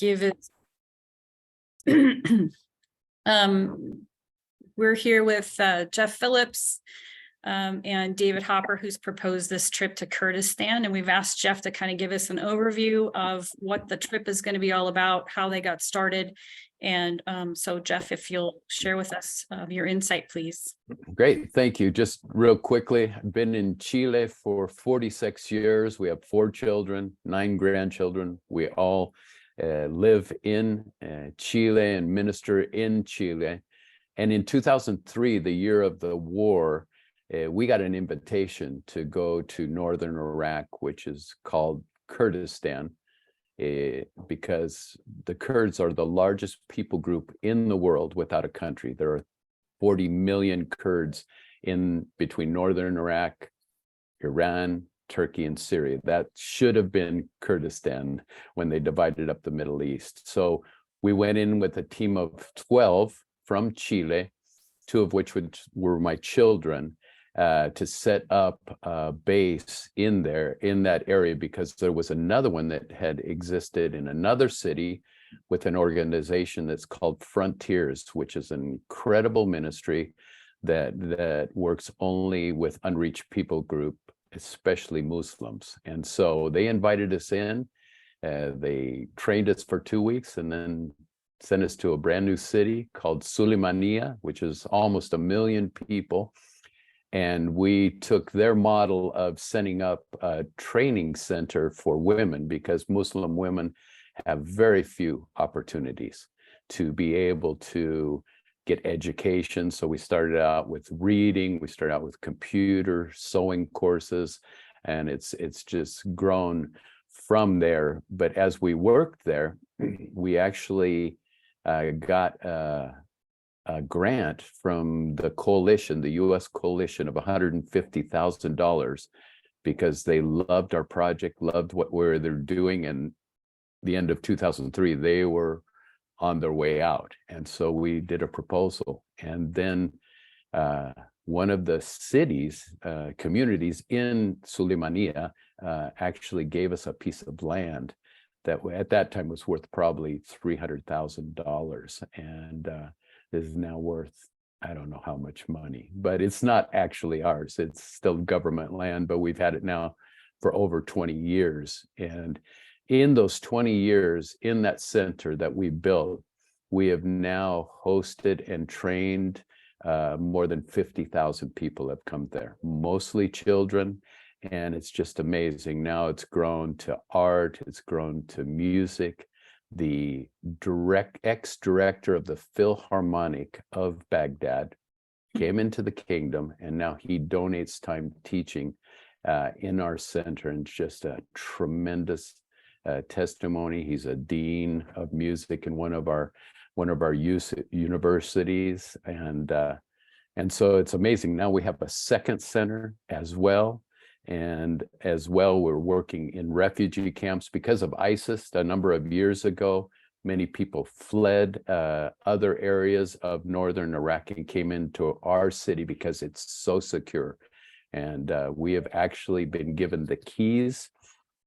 give it. We're here with Jeff Phillips and David Hopper, who's proposed this trip to Kurdistan. And we've asked Jeff to kind of give us an overview of what the trip is going to be all about, how they got started. And so, Jeff, if you'll share with us your insight, please. Great. Thank you. Just real quickly, I've been in Chile for 46 years. We have 4 children, 9 grandchildren. We all live in Chile and minister in Chile. And in 2003, the year of the war, we got an invitation to go to northern Iraq, which is called Kurdistan, because the Kurds are the largest people group in the world without a country. There are 40 million Kurds in between northern Iraq, Iran, Turkey, and Syria. That should have been Kurdistan when they divided up the Middle East. So we went in with a team of 12 from Chile, 2 of which were my children, to set up a base in that area, because there was another one that had existed in another city with an organization that's called Frontiers, which is an incredible ministry that works only with unreached people group, especially Muslims. And so they invited us in, they trained us for 2 weeks, and then sent us to a brand new city called Suleimania, which is almost 1 million people. And we took their model of setting up a training center for women, because Muslim women have very few opportunities to be able to get education. So we started out with reading, we started out with computer, sewing courses, and it's just grown from there. But as we worked there, we actually got a grant from the coalition, the U.S. coalition, of $150,000, because they loved our project, loved what they're doing. And the end of 2003, they were on their way out. And so we did a proposal. And then one of the cities, communities in Suleimania, actually gave us a piece of land that at that time was worth probably $300,000. And is now worth, I don't know how much money, but it's not actually ours. It's still government land, but we've had it now for over 20 years. And in those 20 years, in that center that we built, we have now hosted and trained more than 50,000 people have come there, mostly children. And it's just amazing. Now it's grown to art, it's grown to music. The ex-director of the Philharmonic of Baghdad came into the kingdom, and now he donates time teaching in our center, and just a tremendous testimony. He's a dean of music in one of our universities, and so it's amazing. Now we have a second center as well. And as well, we're working in refugee camps because of ISIS. A number of years ago, many people fled other areas of northern Iraq and came into our city because it's so secure. And we have actually been given the keys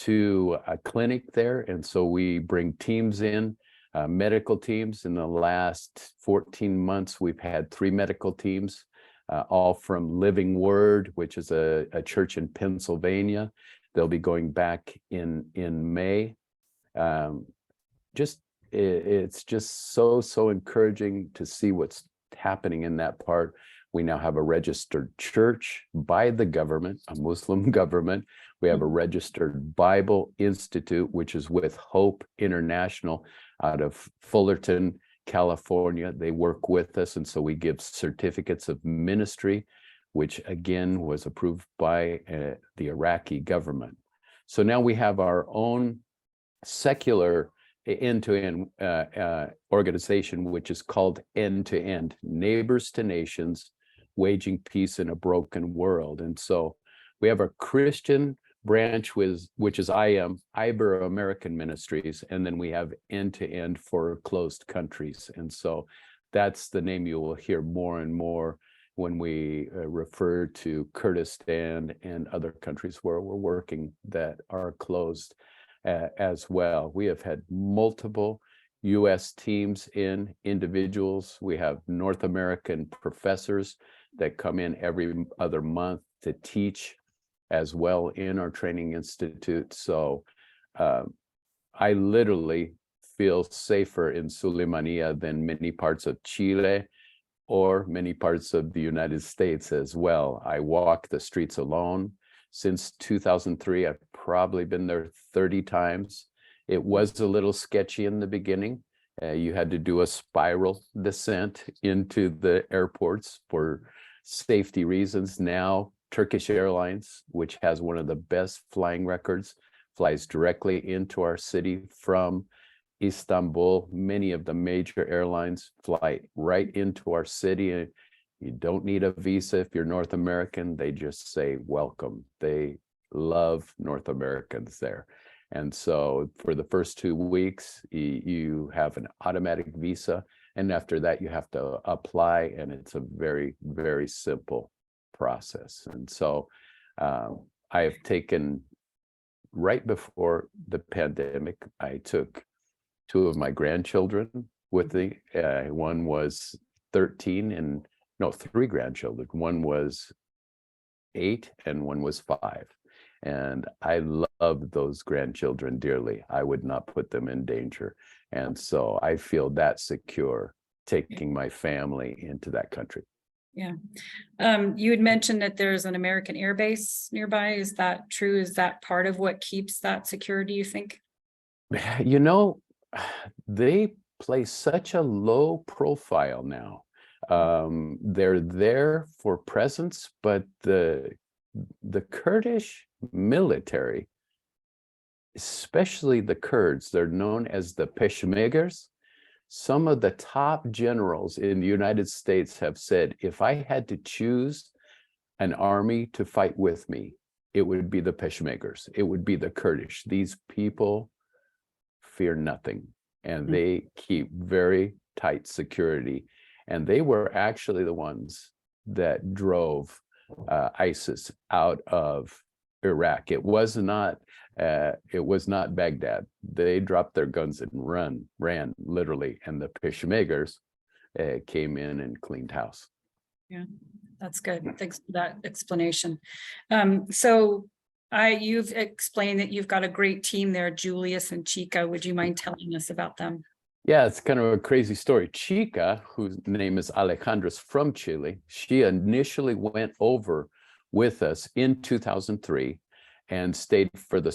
to a clinic there. And so we bring teams in, medical teams. In the last 14 months, we've had 3 medical teams. All from Living Word, which is a church in Pennsylvania. They'll be going back in May. It's just so encouraging to see what's happening in that part. We now have a registered church by the government, a Muslim government. We have a registered Bible Institute, which is with Hope International out of Fullerton, California. They work with us, and so we give certificates of ministry, which again was approved by the Iraqi government. So now we have our own secular end-to-end organization, which is called End-to-End, Neighbors to Nations, Waging Peace in a Broken World. And so we have a Christian branch, which is Ibero-American Ministries, and then we have End-to-End for closed countries. And so that's the name you will hear more and more when we refer to Kurdistan and other countries where we're working that are closed. as well. We have had multiple U.S. teams individuals. We have North American professors that come in every other month to teach as well in our training institute. So I literally feel safer in Sulaymaniyah than many parts of Chile or many parts of the United States as well. I walk the streets alone. Since 2003, I've probably been there 30 times. It was a little sketchy in the beginning. You had to do a spiral descent into the airports for safety reasons. Now, Turkish Airlines, which has one of the best flying records, flies directly into our city from Istanbul. Many of the major airlines fly right into our city. You don't need a visa if you're North American. They just say welcome. They love North Americans there. And so for the first 2 weeks, you have an automatic visa. And after that, you have to apply. And it's a very, very simple process. And so I have taken, right before the pandemic, I took 2 of my grandchildren with me. One was 13 and no, 3 grandchildren. One was 8 and one was 5. And I love those grandchildren dearly. I would not put them in danger. And so I feel that secure taking my family into that country. Yeah. You had mentioned that there's an American air base nearby. Is that true? Is that part of what keeps that secure, do you think? You know, they play such a low profile now. They're there for presence, but the Kurdish military, especially the Kurds, they're known as the Peshmergas. Some of the top generals in the United States have said, if I had to choose an army to fight with me, it would be the Peshmergas. It would be the Kurdish. These people fear nothing, and they keep very tight security. And they were actually the ones that drove ISIS out of Iraq. It was not Baghdad. They dropped their guns and ran literally, and the Peshmergas came in and cleaned house. Yeah, that's good. Thanks for that explanation. So you've explained that you've got a great team there, Julius and Chica. Would you mind telling us about them? Yeah, it's kind of a crazy story. Chica, whose name is Alejandra, is from Chile. She initially went over with us in 2003 and stayed for the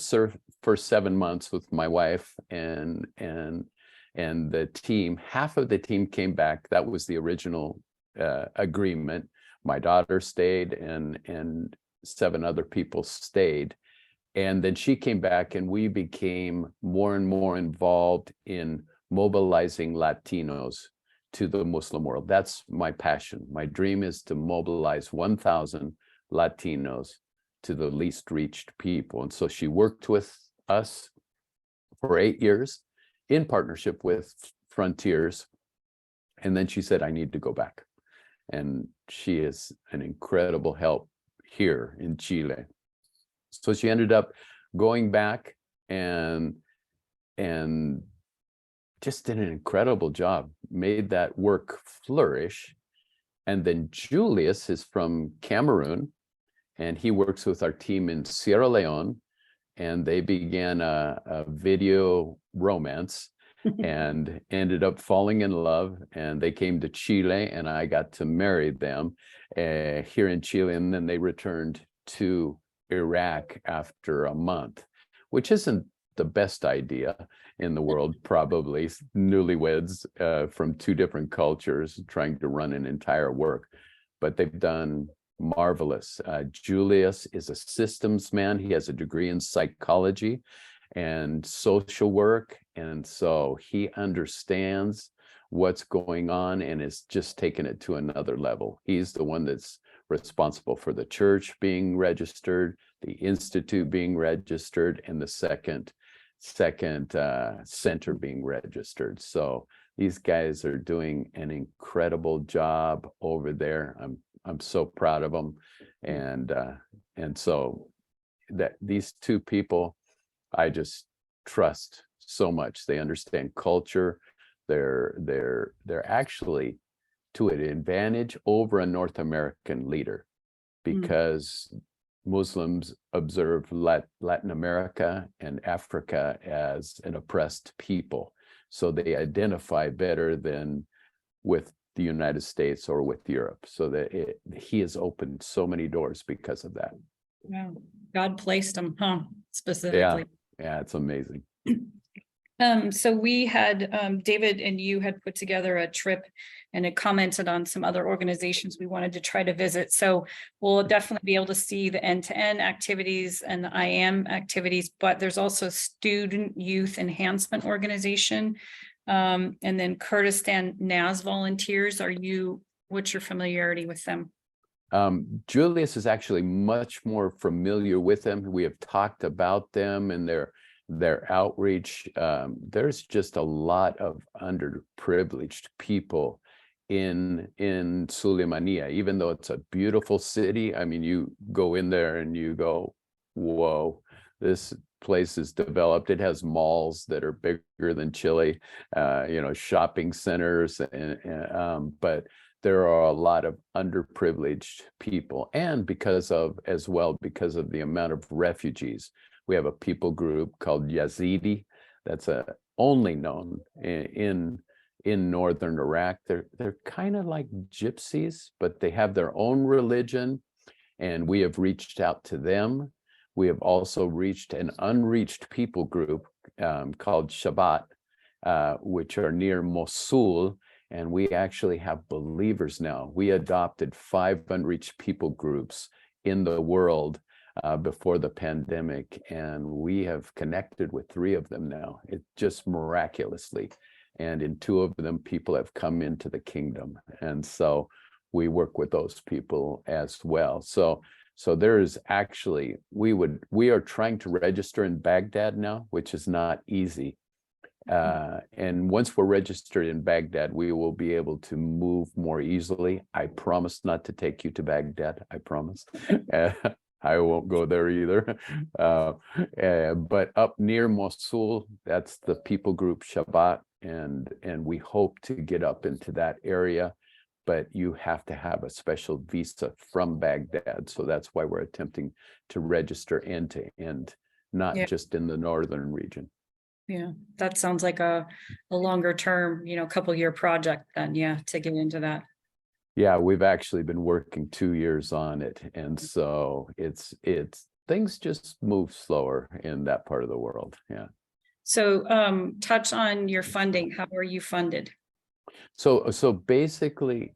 first 7 months with my wife and the team. Half of the team came back. That was the original agreement. My daughter stayed and 7 other people stayed. And then she came back, and we became more and more involved in mobilizing Latinos to the Muslim world. That's my passion. My dream is to mobilize 1,000 Latinos to the least reached people. And so she worked with us for 8 years in partnership with Frontiers. And then she said, I need to go back. And she is an incredible help here in Chile. So she ended up going back and just did an incredible job, made that work flourish. And then Julius is from Cameroon, and he works with our team in Sierra Leone, and they began a video romance and ended up falling in love, and they came to Chile, and I got to marry them here in Chile, and then they returned to Iraq after a month, which isn't the best idea in the world, probably. Newlyweds from 2 different cultures trying to run an entire work, but they've done marvelous. Julius is a systems man. He has a degree in psychology and social work, and so he understands what's going on and is just taking it to another level. He's the one that's responsible for the church being registered, the institute being registered, and the second center being registered. So these guys are doing an incredible job over there. I'm so proud of them, and so that these 2 people, I just trust so much. They understand culture. They're actually to an advantage over a North American leader, because Muslims observe Latin America and Africa as an oppressed people. So they identify better than with the United States or with Europe. So that he has opened so many doors because of that. Wow. God placed him, huh? Specifically. Yeah, it's amazing. So we had, David and you had put together a trip and it commented on some other organizations we wanted to try to visit. So we'll definitely be able to see the end-to-end activities and the IAM activities, but there's also Student Youth Enhancement Organization. And then Kurdistan NAS volunteers. What's your familiarity with them? Julius is actually much more familiar with them. We have talked about them and their outreach. There's just a lot of underprivileged people in Suleimania, even though it's a beautiful city. I mean, you go in there and you go, whoa, this place is developed. It has malls that are bigger than Chile, shopping centers, but there are a lot of underprivileged people, and because of the amount of refugees. We have a people group called Yazidi that's only known in northern Iraq. They're kind of like gypsies, but they have their own religion, and we have reached out to them. We have also reached an unreached people group called Shabbat, which are near Mosul, and we actually have believers now. We adopted 5 unreached people groups in the world before the pandemic, and we have connected with 3 of them now. It just miraculously, and in 2 of them, people have come into the kingdom, and so we work with those people as well. So there is actually, we are trying to register in Baghdad now, which is not easy. And once we're registered in Baghdad, we will be able to move more easily. I promise not to take you to Baghdad. I promise. I won't go there either. But up near Mosul, that's the people group Shabbat, and we hope to get up into that area. But you have to have a special visa from Baghdad. So that's why we're attempting to register end to end, not just in the northern region. Yeah, that sounds like a longer term, couple year project then, to get into that. Yeah, we've actually been working 2 years on it. And so it's things just move slower in that part of the world. Yeah. So touch on your funding. How are you funded? So basically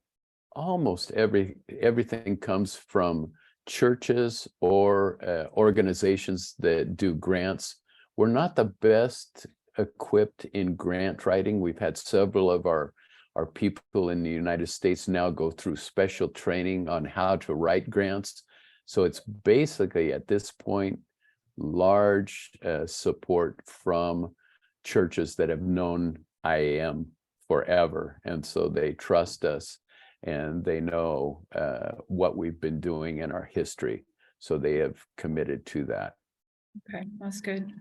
almost everything comes from churches or organizations that do grants. We're not the best equipped in grant writing. We've had several of our people in the United States now go through special training on how to write grants. So it's basically at this point, large support from churches that have known IAM forever. And so they trust us and they know what we've been doing in our history. So they have committed to that. Okay, that's good.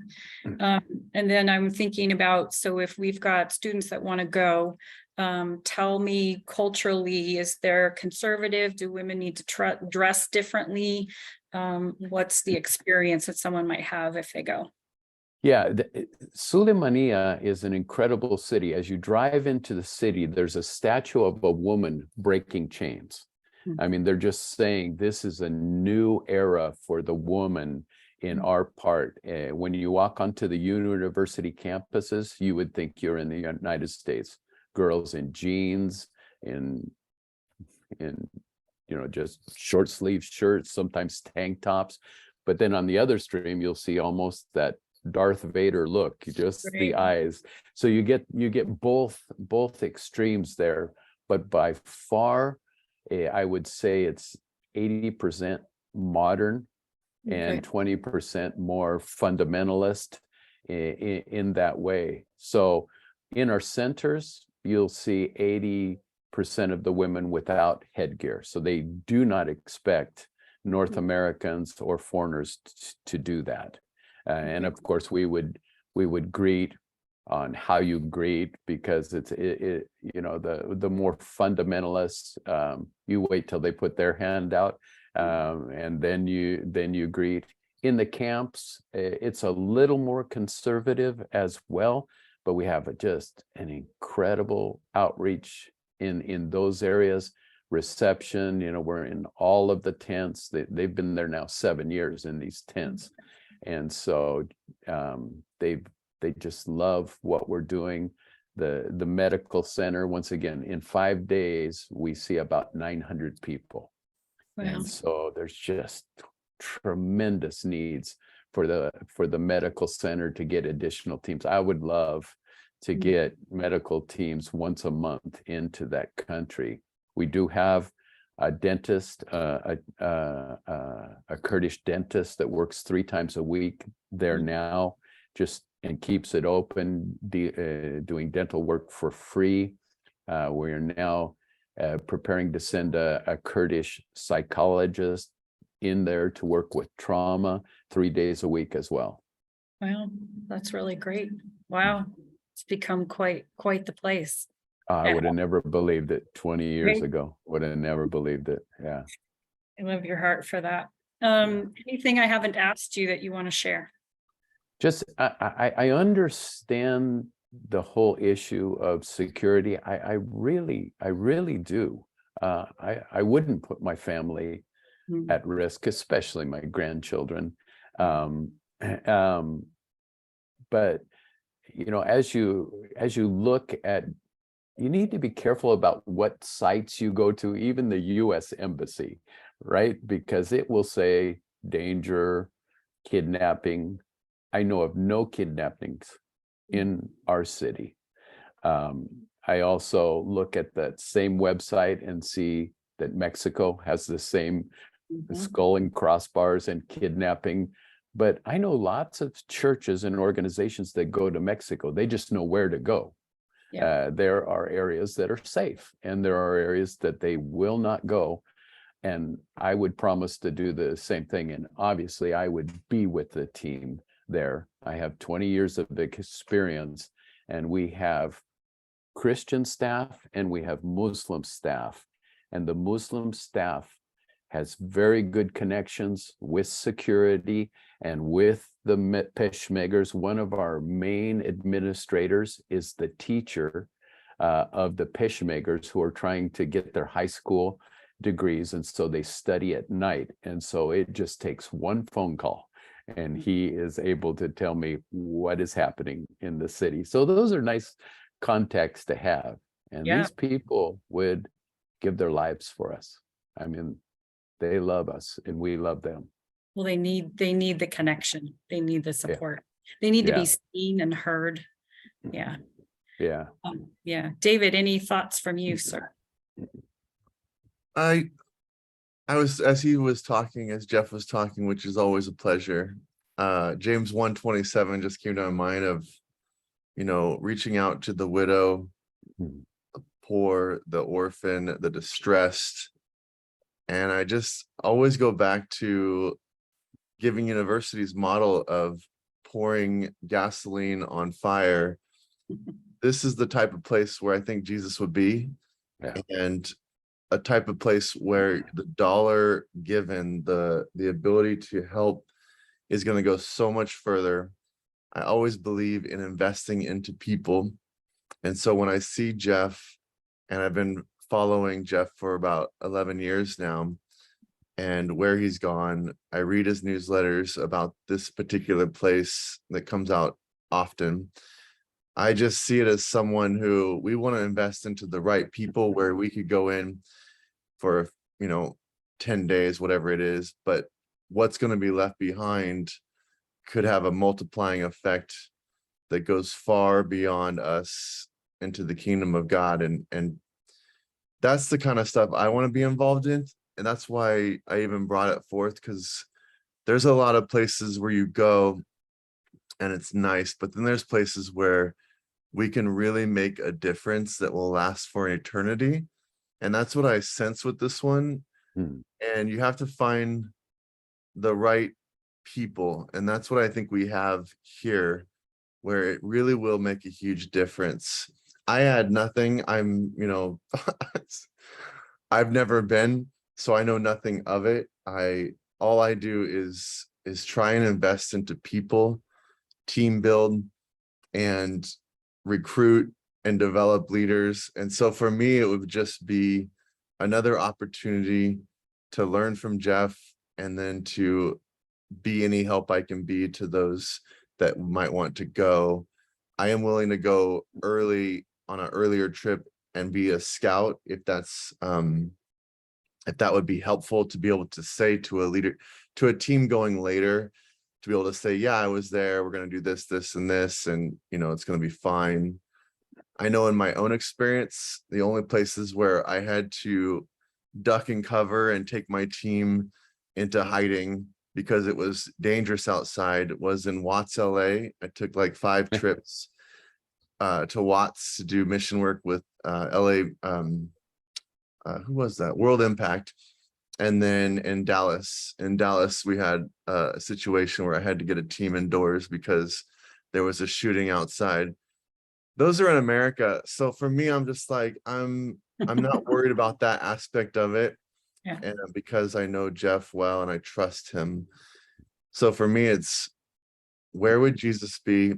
And then I'm thinking about, so if we've got students that want to go, tell me culturally, is there conservative? Do women need to dress differently? What's the experience that someone might have if they go? Yeah, Suleimania is an incredible city. As you drive into the city, there's a statue of a woman breaking chains. I mean, they're just saying this is a new era for the woman in our part. When you walk onto the university campuses, you would think you're in the United States. Girls in jeans, in just short sleeve shirts, sometimes tank tops. But then on the other stream, you'll see almost that Darth Vader look, just the eyes. So you get both extremes there. But by far, I would say it's 80% modern and 20% more fundamentalist in that way. So in our centers, you'll see 80% of the women without headgear. So they do not expect North Americans or foreigners to do that. And of course, we would we would greet on how you greet, because you know, the more fundamentalists, you wait till they put their hand out, and then you greet. In the camps, it's a little more conservative as well, but we have just an incredible outreach in those areas. Reception, you know, we're in all of the tents. They've been there now 7 years in these tents, and so they just love what we're doing. The medical center, once again, in 5 days we see about 900 people. Wow. And so there's just tremendous needs for the medical center to get additional teams. I would love to get medical teams once a month into that country. We do have a dentist, a Kurdish dentist that works 3 times a week there now, just and keeps it open, doing dental work for free. We are now preparing to send a Kurdish psychologist in there to work with trauma 3 days a week as well. Wow, that's really great. Wow, it's become quite the place. I would have never believed it 20 years Right. ago. Would have never believed it. Yeah. I love your heart for that. Anything I haven't asked you that you want to share? Just I understand the whole issue of security. I really do. I wouldn't put my family at risk, especially my grandchildren. But you know, as you look at, you need to be careful about what sites you go to, even the U.S. Embassy, right? Because it will say danger, kidnapping. I know of no kidnappings in our city. I also look at that same website and see that Mexico has the same skull and crossbars and kidnapping. But I know lots of churches and organizations that go to Mexico. They just know where to go. Yeah. There are areas that are safe, and there are areas that they will not go. And I would promise to do the same thing. And obviously, I would be with the team there. I have 20 years of experience, and we have Christian staff and we have Muslim staff. And the Muslim staff has very good connections with security and with the Peshmergas. One of our main administrators is the teacher of the Peshmergas, who are trying to get their high school degrees, and so they study at night. And so it just takes one phone call, and he is able to tell me what is happening in the city. So those are nice contacts to have. And these people would give their lives for us. I mean, they love us and we love them. Well, they need the connection. They need the support. They need to be seen and heard. Yeah. Yeah. Yeah. David, any thoughts from you, sir? I was, as he was talking, as Jeff was talking, which is always a pleasure. James 1:27 just came to my mind of, you know, reaching out to the widow, the poor, the orphan, the distressed. And I just always go back to Giving University's model of pouring gasoline on fire. This is the type of place where I think Jesus would be, and a type of place where the dollar given, the ability to help, is going to go so much further. I always believe in investing into people. And so when I see Jeff, and I've been following Jeff for about 11 years now, and where he's gone, I read his newsletters about this particular place that comes out often. I just see it as someone who we want to invest into the right people, where we could go in for, you know, 10 days, whatever it is, but what's going to be left behind could have a multiplying effect that goes far beyond us into the kingdom of God. And that's the kind of stuff I want to be involved in. And that's why I even brought it forth, because there's a lot of places where you go and it's nice, but then there's places where we can really make a difference that will last for an eternity. And that's what I sense with this one. And you have to find the right people. And that's what I think we have here. where it really will make a huge difference. I had nothing. I'm, I've never been, so I know nothing of it. All I do is try and invest into people, team build, and recruit and develop leaders. And so for me, it would just be another opportunity to learn from Jeff, and then to be any help I can be to those that might want to go. I am willing to go early on an earlier trip and be a scout if that's if that would be helpful, to be able to say to a leader, to a team going later, to be able to say, yeah, I was there, we're going to do this, this, and this, and it's going to be fine. I know in my own experience, the only places where I had to duck and cover and take my team into hiding because it was dangerous outside was in Watts, LA. I took like 5 trips to Watts to do mission work with LA, who was that? World Impact. And then in Dallas, we had a situation where I had to get a team indoors because there was a shooting outside. Those are in America. So for me, I'm just like, I'm not worried about that aspect of it. Yeah. And because I know Jeff well and I trust him. So for me, it's, where would Jesus be?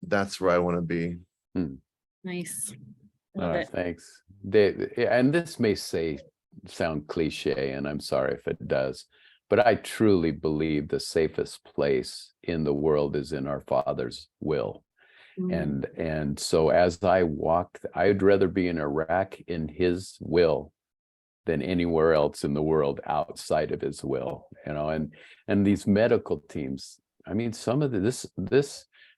That's where I want to be. Nice. Love it. Thanks. And this may sound cliche, and I'm sorry if it does, but I truly believe the safest place in the world is in our Father's will. And so as I walked, I'd rather be in Iraq in his will than anywhere else in the world outside of his will, and these medical teams, I mean, some of this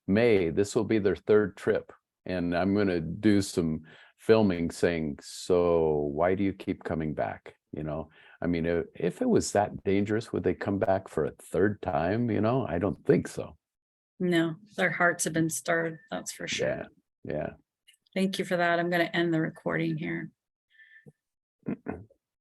will be their 3rd trip, and I'm going to do some filming saying, so why do you keep coming back? I mean, if it was that dangerous, would they come back for a 3rd time? I don't think so. No, their hearts have been stirred. That's for sure. Yeah. Thank you for that. I'm going to end the recording here.